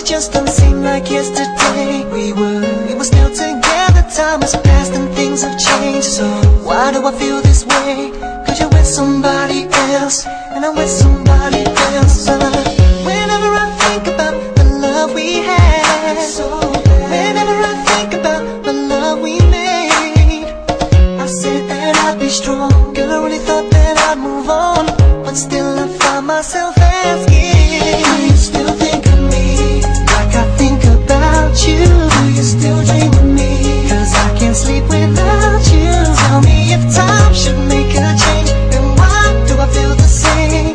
just don't seem like yesterday. We were still together. Time has passed and things have changed. So why do I feel this way? Cause you're with somebody else and I'm with somebody else. Whenever I think about the love we had, whenever I think about the love we made, I said that I'd be strong. Girl, I really thought that I'd move on, but still I find myself asking, do you still think of me like I think about you? Do you still dream of me? Cause I can't sleep without you. Tell me if time should make a change, then why do I feel the same?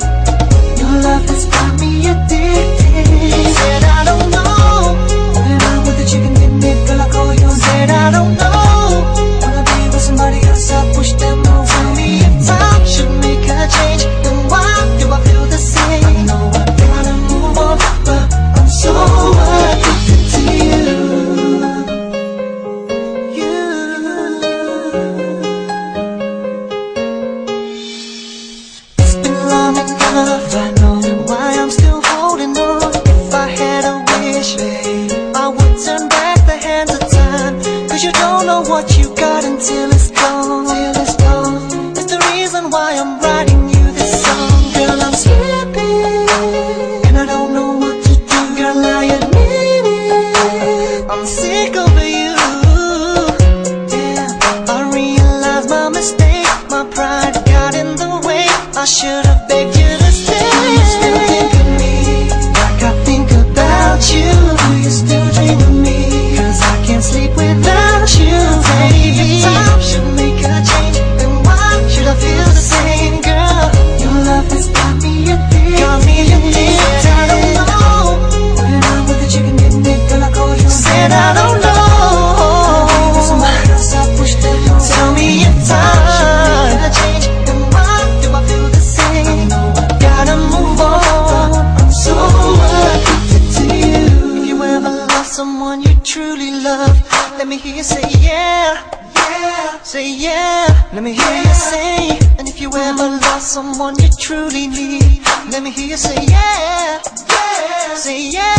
Your love has got me addicted. Said I don't know, when I'm with the chicken in it, girl I call you. Said I don't know, wanna be with somebody else, I push them over. Tell me if time should make a change, then why do I feel the same? I know I gotta move on, but I'm so addicted to you. It's been long enough, I know why I'm still holding on. If I had a wish, babe, I would turn back the hands of time. Cause you don't know what you got until it's gone. It's the reason why I'm writing you this song. Girl, I'm slipping and I don't know what to do. Girl, I admit it, I'm sick over you. Yeah, I realize my mistake, my pride got in the way. I should have begged you to stay. Do you still think of me like I think about you? Do you still dream of me? Cause I can't sleep without you. Baby, if time should make a change, then why should I feel the same? Girl, your love has got me addicted. Got me addicted. I don't know, when I'm with the chicken in it, girl I call you. Said I don't know, with somebody else I push them on. Tell me if time should make a change, then why do I feel the same? I know I gotta move on, I'm so addicted to you. If you ever lost someone you truly love, let me hear you say yeah, yeah, say yeah. Let me hear you say, and if you ever lost someone you truly need, let me hear you say yeah, yeah, say yeah.